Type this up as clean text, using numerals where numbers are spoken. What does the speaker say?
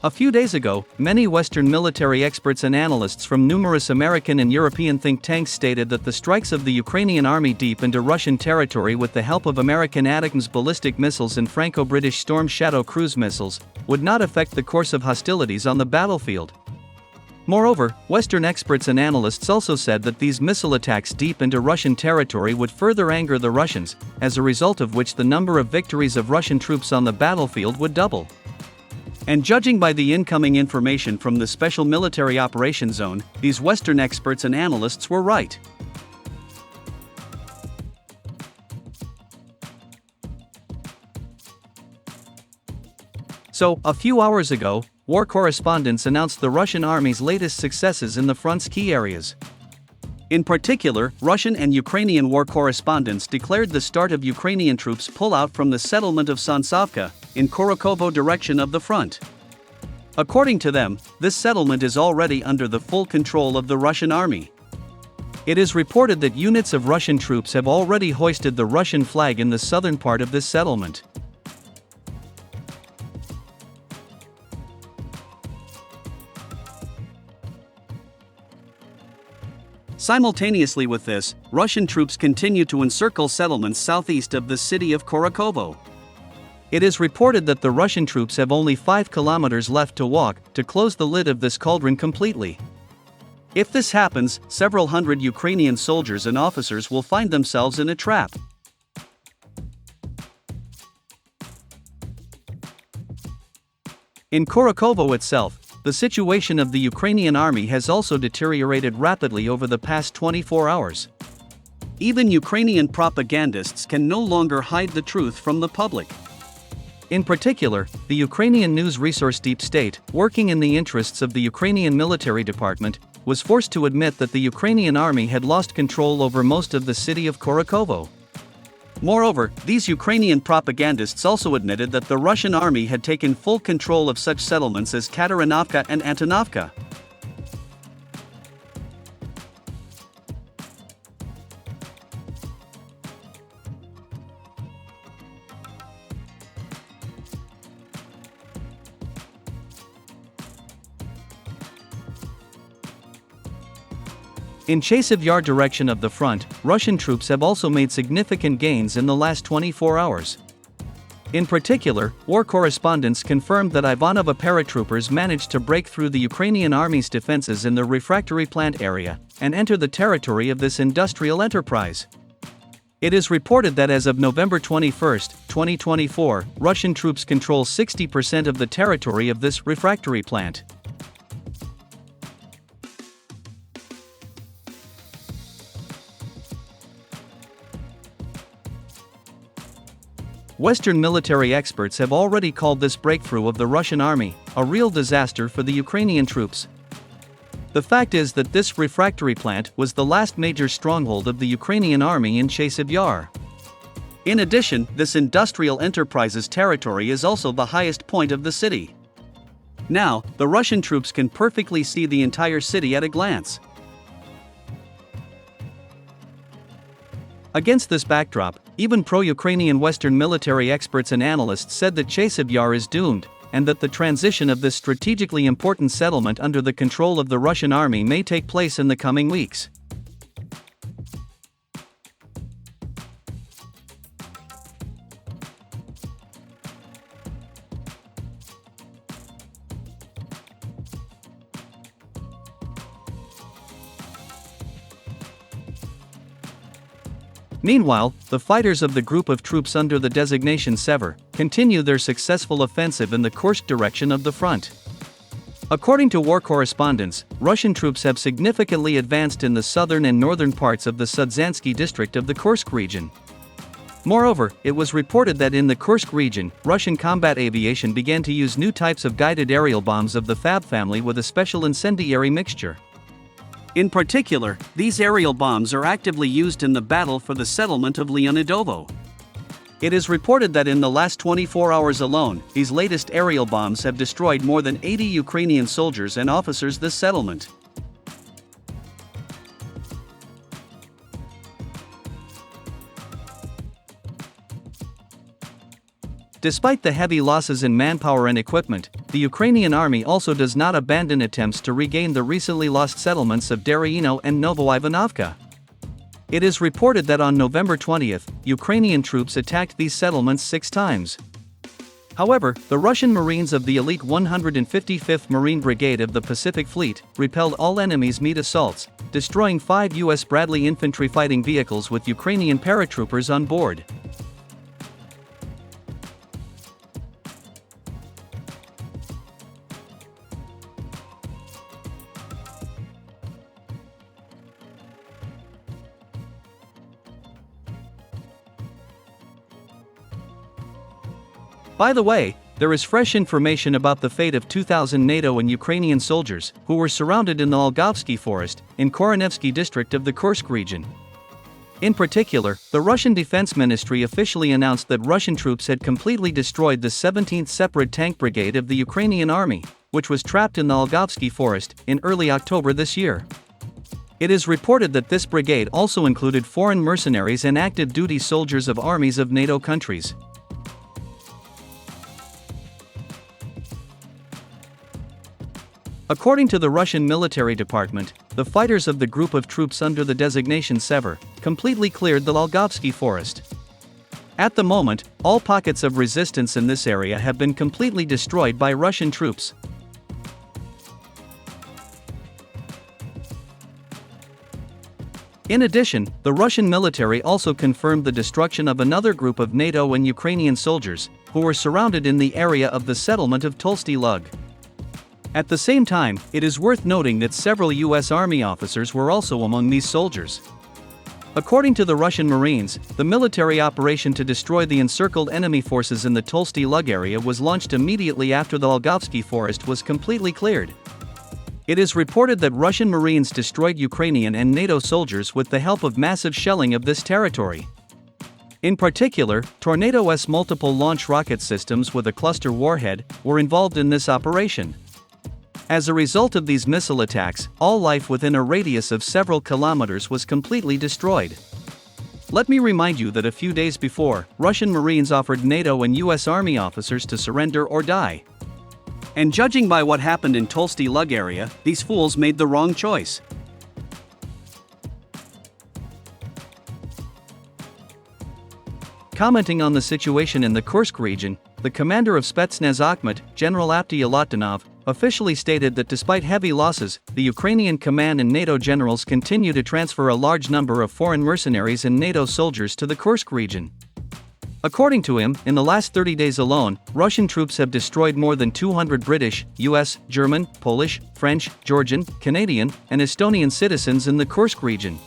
A few days ago, many Western military experts and analysts from numerous American and European think tanks stated that the strikes of the Ukrainian army deep into Russian territory with the help of American ATACMS ballistic missiles and Franco-British Storm Shadow cruise missiles would not affect the course of hostilities on the battlefield. Moreover, Western experts and analysts also said that these missile attacks deep into Russian territory would further anger the Russians, as a result of which the number of victories of Russian troops on the battlefield would double. And judging by the incoming information from the Special Military Operations Zone, these Western experts and analysts were right. So, a few hours ago, war correspondents announced the Russian army's latest successes in the front's key areas. In particular, Russian and Ukrainian war correspondents declared the start of Ukrainian troops' pull-out from the settlement of Sansovka, in Kurakhovo direction of the front. According to them, this settlement is already under the full control of the Russian army. It is reported that units of Russian troops have already hoisted the Russian flag in the southern part of this settlement. Simultaneously with this, Russian troops continue to encircle settlements southeast of the city of Kurakhovo. It is reported that the Russian troops have only 5 kilometers left to walk to close the lid of this cauldron completely. If this happens, several hundred Ukrainian soldiers and officers will find themselves in a trap. In Kurakhovo itself, the situation of the Ukrainian army has also deteriorated rapidly over the past 24 hours. Even Ukrainian propagandists can no longer hide the truth from the public. In particular, the Ukrainian news resource Deep State, working in the interests of the Ukrainian military department, was forced to admit that the Ukrainian army had lost control over most of the city of Kurakhovo. Moreover, these Ukrainian propagandists also admitted that the Russian army had taken full control of such settlements as Katarinovka and Antonovka. In Chasiv Yar direction of the front, Russian troops have also made significant gains in the last 24 hours. In particular, war correspondents confirmed that Ivanova paratroopers managed to break through the Ukrainian army's defenses in the refractory plant area and enter the territory of this industrial enterprise. It is reported that as of November 21, 2024, Russian troops control 60% of the territory of this refractory plant. Western military experts have already called this breakthrough of the Russian army a real disaster for the Ukrainian troops. The fact is that this refractory plant was the last major stronghold of the Ukrainian army in Chasiv Yar. In addition, this industrial enterprise's territory is also the highest point of the city. Now, the Russian troops can perfectly see the entire city at a glance. Against this backdrop, even pro-Ukrainian Western military experts and analysts said that Chasiv Yar is doomed, and that the transition of this strategically important settlement under the control of the Russian army may take place in the coming weeks. Meanwhile, the fighters of the group of troops under the designation Sever continue their successful offensive in the Kursk direction of the front. According to war correspondents, Russian troops have significantly advanced in the southern and northern parts of the Sudzansky district of the Kursk region. Moreover, it was reported that in the Kursk region, Russian combat aviation began to use new types of guided aerial bombs of the Fab family with a special incendiary mixture. In particular, these aerial bombs are actively used in the battle for the settlement of Leonidovo. It is reported that in the last 24 hours alone, these latest aerial bombs have destroyed more than 80 Ukrainian soldiers and officers this settlement. Despite the heavy losses in manpower and equipment, the Ukrainian army also does not abandon attempts to regain the recently lost settlements of Daryaino and Novoivanovka. It is reported that on November 20, Ukrainian troops attacked these settlements 6 times. However, the Russian Marines of the elite 155th Marine Brigade of the Pacific Fleet repelled all enemies' meat assaults, destroying 5 U.S. Bradley infantry fighting vehicles with Ukrainian paratroopers on board. By the way, there is fresh information about the fate of 2,000 NATO and Ukrainian soldiers who were surrounded in the Algovsky forest in Koronevsky district of the Kursk region. In particular, the Russian Defense Ministry officially announced that Russian troops had completely destroyed the 17th Separate Tank Brigade of the Ukrainian Army, which was trapped in the Algovsky forest in early October this year. It is reported that this brigade also included foreign mercenaries and active duty soldiers of armies of NATO countries. According to the Russian military department, the fighters of the group of troops under the designation Sever completely cleared the Algovsky forest. At the moment, all pockets of resistance in this area have been completely destroyed by Russian troops. In addition, the Russian military also confirmed the destruction of another group of NATO and Ukrainian soldiers, who were surrounded in the area of the settlement of Tolsty Lug. At the same time, it is worth noting that several U.S. Army officers were also among these soldiers. According to the Russian Marines, the military operation to destroy the encircled enemy forces in the Tolsty Lug area was launched immediately after the Algovsky forest was completely cleared. It is reported that Russian Marines destroyed Ukrainian and NATO soldiers with the help of massive shelling of this territory. In particular, Tornado-S multiple launch rocket systems with a cluster warhead were involved in this operation. As a result of these missile attacks, all life within a radius of several kilometers was completely destroyed. Let me remind you that a few days before, Russian Marines offered NATO and US Army officers to surrender or die. And judging by what happened in Tolsty Lug area, these fools made the wrong choice. Commenting on the situation in the Kursk region, the commander of Spetsnaz Akhmat, General Apty Yalatinov, officially stated that despite heavy losses, the Ukrainian command and NATO generals continue to transfer a large number of foreign mercenaries and NATO soldiers to the Kursk region. According to him, in the last 30 days alone, Russian troops have destroyed more than 200 British, US, German, Polish, French, Georgian, Canadian, and Estonian citizens in the Kursk region.